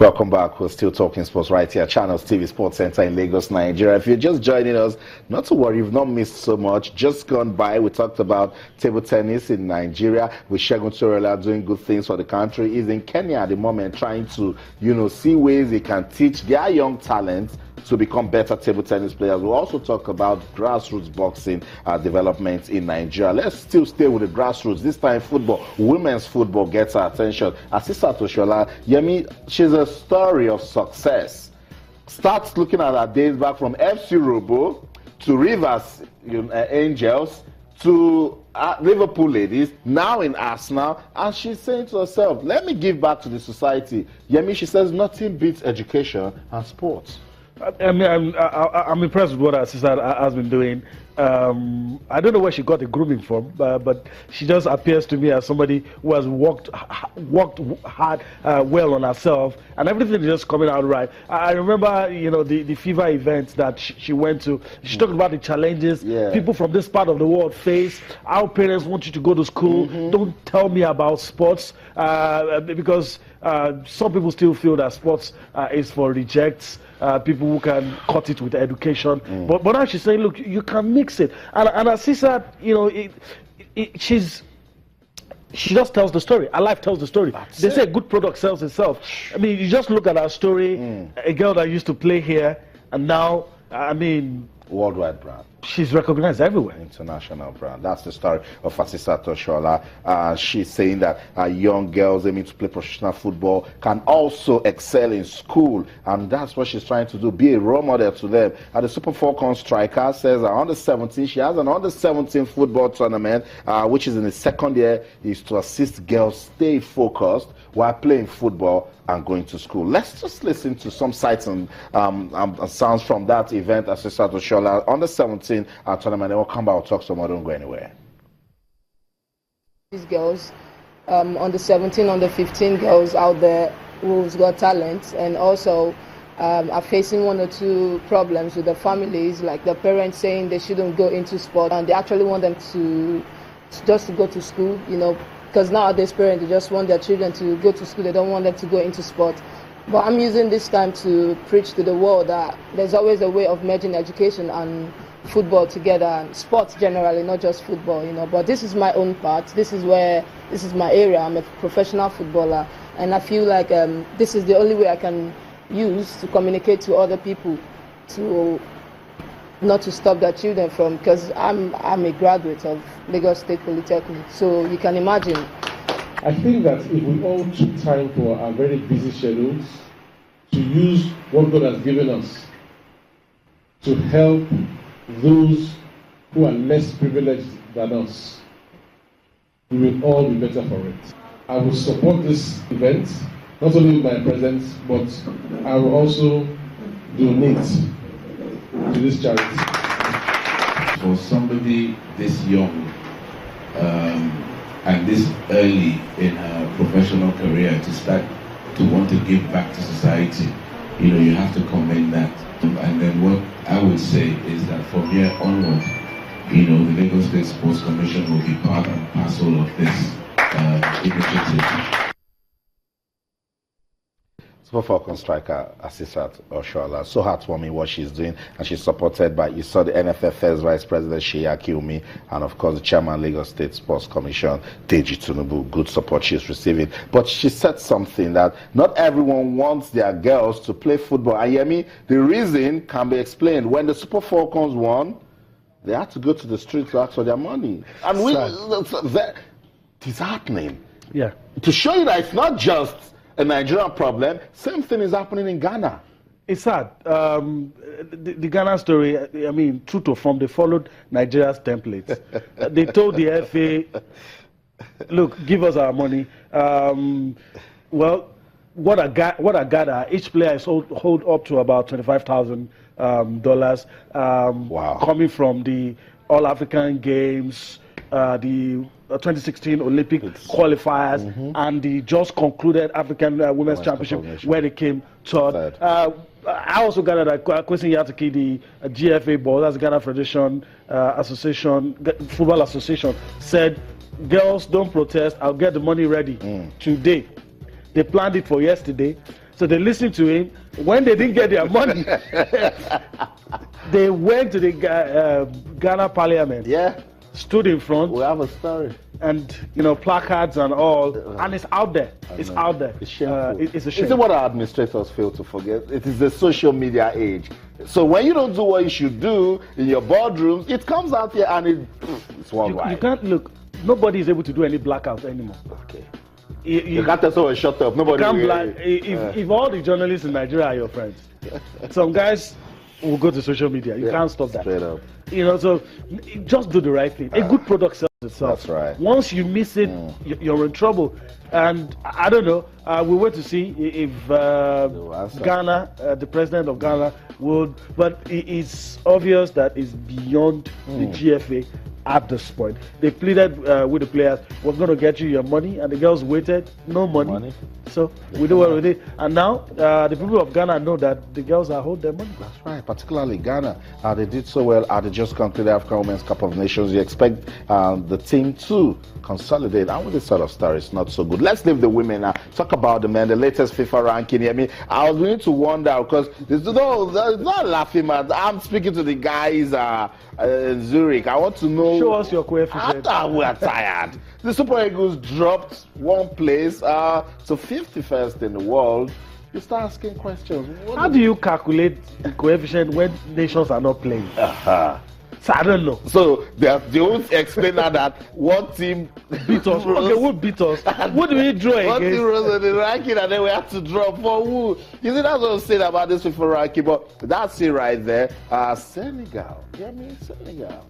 Welcome back. We're still talking sports right here, Channels TV Sports Center in Lagos, Nigeria. If you're just joining us, not to worry, you've not missed so much. Just gone by, we talked about table tennis in Nigeria with Segun Toriola doing good things for the country. He's in Kenya at the moment trying to, see ways he can teach their young talents to become better table tennis players. We'll also talk about grassroots boxing development in Nigeria. Let's still stay with the grassroots. This time football, women's football gets our attention. Asisat Oshoala, Yemi, she's a story of success. Starts looking at her days back from FC Robo to Rivers Angels to Liverpool ladies, now in Arsenal, and she's saying to herself, let me give back to the society. Yemi, she says, nothing beats education and sports. I'm impressed with what her sister has been doing. I don't know where she got the grooming from, but she just appears to me as somebody who has worked hard, well on herself, and everything is just coming out right. I remember, the FIFA events that she went to. She talked about the challenges people from this part of the world face. Our parents want you to go to school. Don't tell me about sports, because some people still feel that sports is for rejects. People who can cut it with education, but now she's saying, look, you can mix it. And her sister, she just tells the story. Her life tells the story. They say a good product sells itself. I mean, you just look at her story. A girl that used to play here, and now, worldwide brand. She's recognized everywhere. International brand. That's the story of Asisat Oshoala. She's saying that young girls aiming to play professional football can also excel in school, and that's what she's trying to do, be a role model to them. The Super Falcons striker says under 17, she has an under 17 football tournament, which is in the second year, is to assist girls stay focused while playing football and going to school. Let's just listen to some sights and sounds from that event. Asisat Oshoala under 17 tournament. Then we'll come back and talk some more. Don't go anywhere. These girls, under 17, under 15 girls out there who've got talent and also are facing one or two problems with their families, like the parents saying they shouldn't go into sport, and they actually want them to just to go to school, because nowadays parents, they just want their children to go to school. They don't want them to go into sport. But I'm using this time to preach to the world that there's always a way of merging education and football together, and sports generally, not just football, But this is my own part. This is my area. I'm a professional footballer, and I feel like this is the only way I can use to communicate to other people to not to stop their children from, because I'm a graduate of Lagos State Polytechnic, so you can imagine. I think that if we all took time for our very busy schedules to use what God has given us to help those who are less privileged than us, we will all be better for it. I will support this event, not only with my presence, but I will also donate to this charity. For somebody this young and this early in her professional career to start to want to give back to society, you have to commend that. And then what I would say is that from here onward, the Lagos State Sports Commission will be part and parcel of this initiative. Super Falcon striker Asisat Oshoala, so heartwarming what she's doing, and she's supported by, you saw the NFF's Vice President Sheya Kiumi, and of course the Chairman Lagos State Sports Commission Teji Tunubu. Good support she's receiving. But she said something that not everyone wants their girls to play football. And Yemi, the reason can be explained. When the Super Falcons won, they had to go to the street to ask for their money, and it's happening. Yeah. To show you that it's not just a Nigerian problem, same thing is happening in Ghana. It's sad. The Ghana story, true to form, they followed Nigeria's templates. They told the FA, look, give us our money. What I gather, each player is hold up to about $25,000 wow. Coming from the All-African Games, the 2016 Olympic qualifiers, and the just concluded African Women's Championship, where they came third. I also gathered that Kwesi Yataki, the GFA board, that's Ghana Federation Football Association, said, girls, don't protest, I'll get the money ready today. They planned it for yesterday, So they listened to him. When they didn't get their money, they went to the Ghana Parliament. Yeah. Stood in front. We have a story. And placards and all, and it's out there. It's out there. It's shameful. It's a shame. This is what our administrators fail to forget. It is the social media age. So when you don't do what you should do in your boardrooms, it comes out here and it's one you can't look. Nobody is able to do any blackout anymore. Okay. You can't tell someone shut up. Nobody. Can't if all the journalists in Nigeria are your friends, some guys will go to social media. You can't stop that. Straight up. So just do the right thing. A good product sells itself. That's right. Once you miss it, you're in trouble. And I don't know. We wait to see if Ghana, the president of Ghana, would. But it's obvious that it's beyond the GFA at this point. They pleaded with the players, "We're going to get you your money," and the girls waited, no money. So we do what we did. And now the people of Ghana know that the girls are hold their money. That's right, particularly Ghana. They did so well at the just concluded African Women's Cup of Nations. You expect the team to consolidate. And with this sort of story, it's not so good. Let's leave the women now. Talk about the men, the latest FIFA ranking. I mean, I was beginning to wonder because there's not laughing, man. I'm speaking to the guys in Zurich. I want to know. Show us your coefficient. We're tired. The Super Eagles dropped one place to 51st in the world. You start asking questions. How do you calculate the coefficient when nations are not playing? So I don't know. So they won't explain that one team beat us. Okay, who beat us? What do we draw against? One team rose in the ranking and then we have to draw for who? You see, that's what I'm saying about this FIFA ranking. But that's it right there. Senegal. Senegal.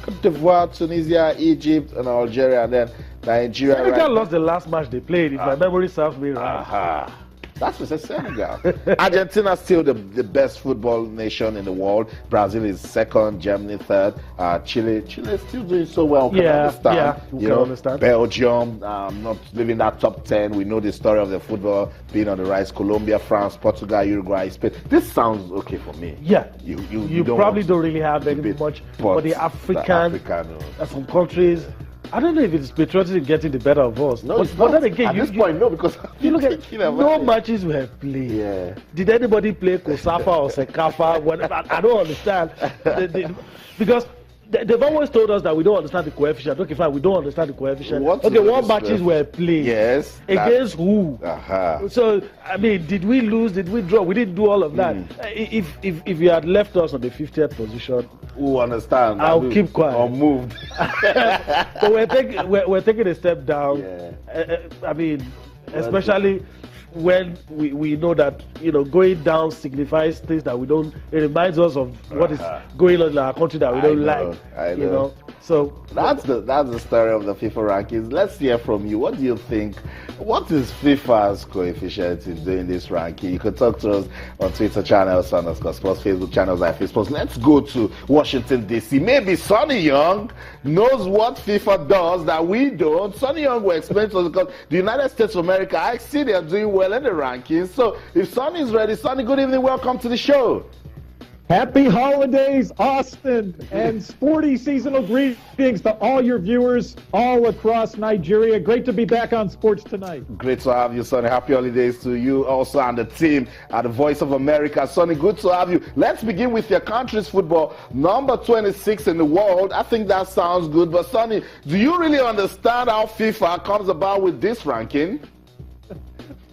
Cote d'Ivoire, Tunisia, Egypt, and Algeria, and then Nigeria. Senegal lost the last match they played, if my memory serves me right. That's what says Senegal. Argentina is still the best football nation in the world. Brazil is second, Germany third. Chile is still doing so well. We can understand. Belgium, not leaving that top 10. We know the story of the football being on the rise. Colombia, France, Portugal, Uruguay, Spain. This sounds okay for me. Yeah. You probably don't really have any much for the African some countries. I don't know if it's patriotism getting the better of us. No, but then again, at this point, no, because you look at no matches we have played. Yeah. Did anybody play Kosafa or Sekafa? Whatever? I don't understand. Because they've always told us that we don't understand the coefficient. Okay, fine, we don't understand the coefficient. What matches were played? Yes. Against who? So, I mean, did we lose? Did we draw? We didn't do all of that. If you had left us on the 50th position, who understand? I'll keep quiet. Or moved. But we're taking a step down. Yeah. I mean, especially when we know that going down signifies things that we don't. It reminds us of what is going on in our country that we don't like. I know. So that's the story of the FIFA rankings. Let's hear from you. What do you think? What is FIFA's coefficient in doing this ranking? You can talk to us on Twitter channels, Sports, Facebook channels like Facebook. Let's go to Washington DC. Maybe Sonny Young knows what FIFA does that we don't. Sonny Young will explain to us because the United States of America, I see they are doing well in the rankings. So if Sonny is ready, Sonny, good evening. Welcome to the show. Happy holidays, Austin, and sporty seasonal greetings to all your viewers all across Nigeria. Great to be back on Sports Tonight. Great to have you, Sonny. Happy holidays to you also and the team at the Voice of America. Sonny, good to have you. Let's begin with your country's football. Number 26 in the world. I think that sounds good. But, Sonny, do you really understand how FIFA comes about with this ranking?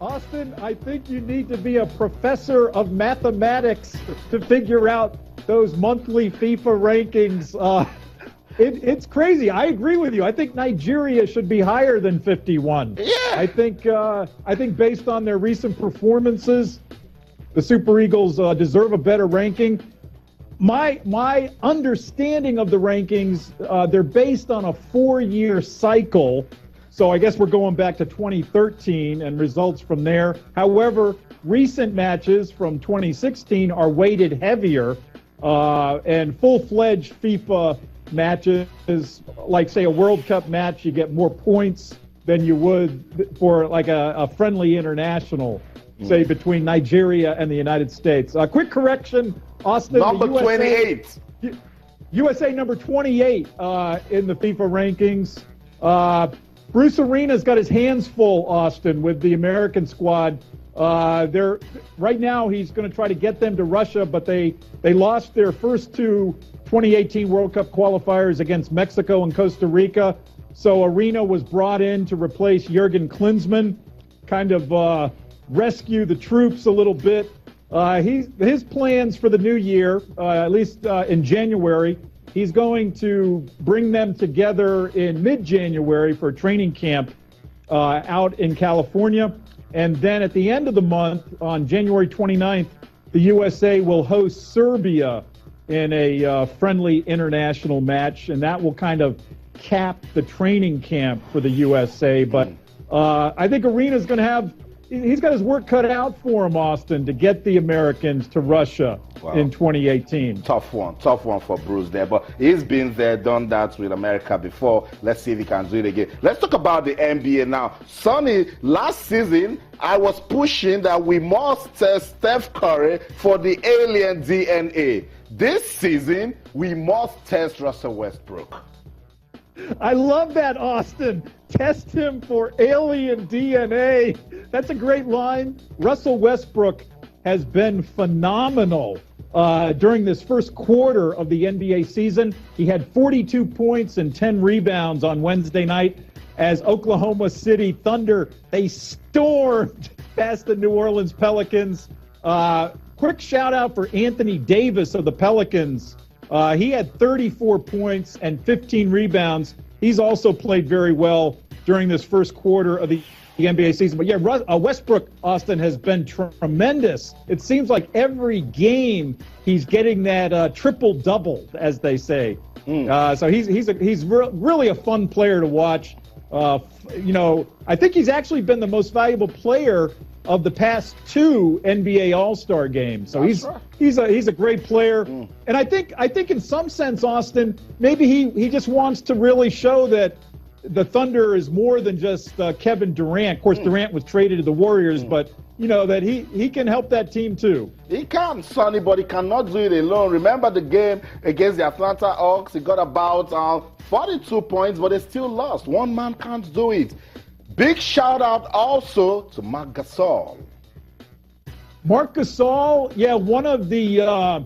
Austin, I think you need to be a professor of mathematics to figure out those monthly FIFA rankings. It's crazy. I agree with you. I think Nigeria should be higher than 51. Yeah. I think based on their recent performances, the Super Eagles deserve a better ranking. My understanding of the rankings, they're based on a 4-year cycle. So I guess we're going back to 2013 and results from there. However, recent matches from 2016 are weighted heavier, and full-fledged FIFA matches, like, say, a World Cup match, you get more points than you would for, like, a friendly international, say, between Nigeria and the United States. Quick correction, Austin. Number 28. USA number 28 in the FIFA rankings. Bruce Arena's got his hands full, Austin, with the American squad. They're right now he's going to try to get them to Russia, but they lost their first two 2018 World Cup qualifiers against Mexico and Costa Rica. So Arena was brought in to replace Jurgen Klinsmann, kind of rescue the troops a little bit. His plans for the new year, at least in January, he's going to bring them together in mid-January for a training camp out in California. And then at the end of the month, on January 29th, the USA will host Serbia in a friendly international match, and that will kind of cap the training camp for the USA. But I think Arena's going to have he's got his work cut out for him, Austin, to get the Americans to Russia in 2018. Tough one for Bruce there. But he's been there, done that with America before. Let's see if he can do it again. Let's talk about the NBA now. Sonny, last season, I was pushing that we must test Steph Curry for the alien DNA. This season, we must test Russell Westbrook. I love that, Austin. Test him for alien DNA. That's a great line. Russell Westbrook has been phenomenal during this first quarter of the NBA season. He had 42 points and 10 rebounds on Wednesday night as Oklahoma City Thunder, they stormed past the New Orleans Pelicans. Quick shout out for Anthony Davis of the Pelicans. He had 34 points and 15 rebounds. He's also played very well during this first quarter of the NBA season. But yeah, Westbrook, Austin, has been tremendous. It seems like every game he's getting that triple-double, as they say. So he's really a fun player to watch. I think he's actually been the most valuable player of the past two NBA All-Star games. So he's a great player. And I think in some sense, Austin, maybe he just wants to really show that the Thunder is more than just Kevin Durant. Of course, Durant was traded to the Warriors, but that he can help that team too. He can, Sonny, but he cannot do it alone. Remember the game against the Atlanta Hawks? He got about 42 points, but they still lost. One man can't do it. Big shout out also to Marc Gasol. Marc Gasol, one of the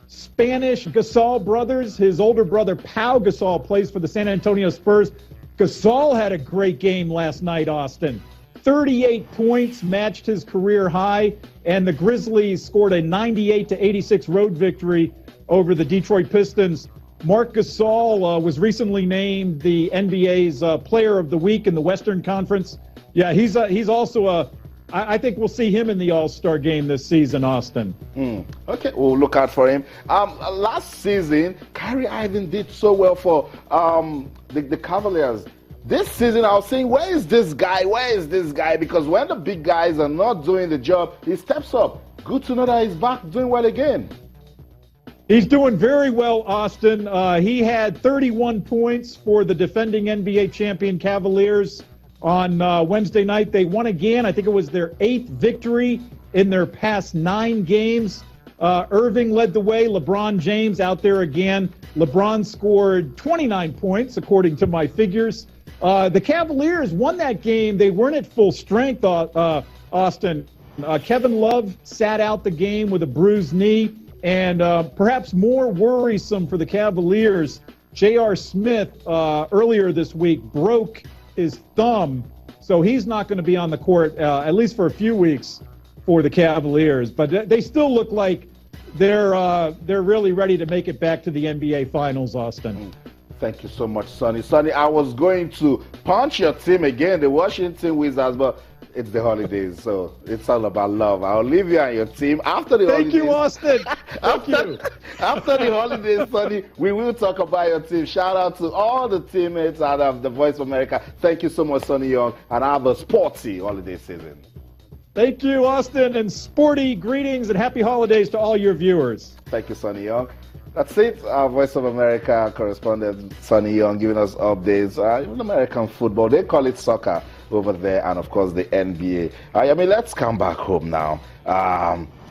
Spanish Gasol brothers. His older brother, Pau Gasol, plays for the San Antonio Spurs. Gasol had a great game last night, Austin. 38 points, matched his career high, and the Grizzlies scored a 98-86 road victory over the Detroit Pistons. Marc Gasol was recently named the NBA's Player of the Week in the Western Conference. Yeah, he's also I think we'll see him in the All-Star game this season, Austin. Okay, we'll look out for him. Last season, Kyrie Irving did so well for the Cavaliers. This season, I was saying, where is this guy? Where is this guy? Because when the big guys are not doing the job, he steps up. Good to know that he's back doing well again. He's doing very well, Austin. He had 31 points for the defending NBA champion Cavaliers on Wednesday night. They won again. I think it was their 8th victory in their past 9 games. Irving led the way. LeBron James out there again. LeBron scored 29 points, according to my figures. The Cavaliers won that game. They weren't at full strength, Austin. Kevin Love sat out the game with a bruised knee. And perhaps more worrisome for the Cavaliers, J.R. Smith earlier this week broke his thumb, so he's not going to be on the court at least for a few weeks for the Cavaliers. But they still look like they're really ready to make it back to the NBA Finals, Austin. Thank you so much, Sonny. Sonny, I was going to punch your team again, the Washington Wizards, but it's the holidays, so it's all about love. I'll leave you and your team after the holidays. Thank you, Austin. After the holidays, Sonny, we will talk about your team. Shout out to all the teammates out of the Voice of America. Thank you so much, Sonny Young, and have a sporty holiday season. Thank you, Austin, and sporty greetings and happy holidays to all your viewers. Thank you, Sonny Young. That's it. Our Voice of America correspondent, Sonny Young, giving us updates. Even American football, they call it soccer. over there, and of course the NBA. I mean, let's come back home now.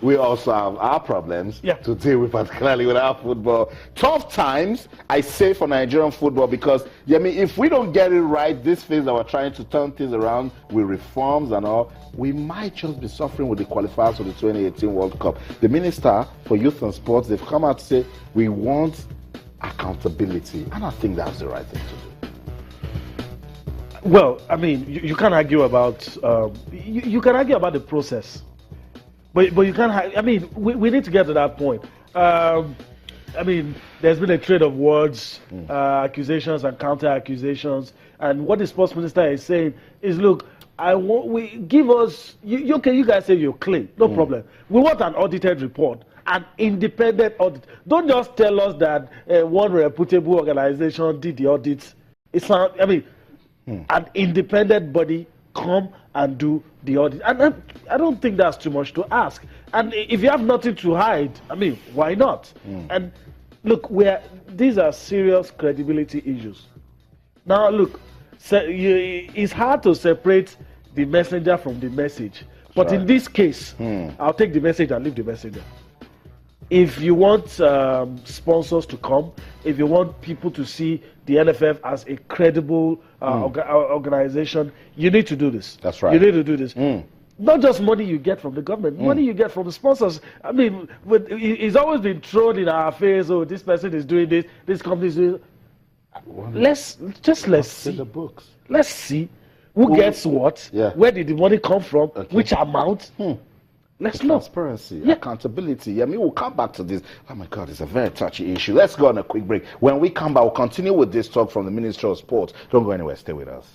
We also have our problems to deal with, particularly with our football. Tough times, I say, for Nigerian football, because I mean, if we don't get it right, this phase that we're trying to turn things around with reforms and all, we might just be suffering with the qualifiers for the 2018 World Cup. The Minister for Youth and Sports, they've come out to say we want accountability, and I think that's the right thing to do. Well, I mean, you can't argue about you can argue about the process, but you can't. I mean, we need to get to that point. I mean, there's been a trade of words, accusations and counter accusations, and what the sports minister is saying is, look, give us. You guys say you're clean, no problem. We want an audited report. An independent audit. Don't just tell us that one reputable organization did the audit. It's not. I mean, an independent body come and do the audit, and I don't think that's too much to ask. And if you have nothing to hide, I mean, why not? And look, these are serious credibility issues. Now, look, it's hard to separate the messenger from the message, but in this case, I'll take the message and leave the messenger. If you want sponsors to come, if you want people to see the NFF as a credible organization, you need to do this. That's right. You need to do this. Not just money you get from the government, money you get from the sponsors. I mean, it's always been thrown in our face, oh, this person is doing this company is doing this. Let's see the books. Let's see who gets what, where did the money come from, which amount. Let's know. Transparency, accountability. I mean, we'll come back to this. Oh my God, it's a very touchy issue. Let's go on a quick break. When we come back, we'll continue with this talk from the Ministry of Sports. Don't go anywhere. Stay with us.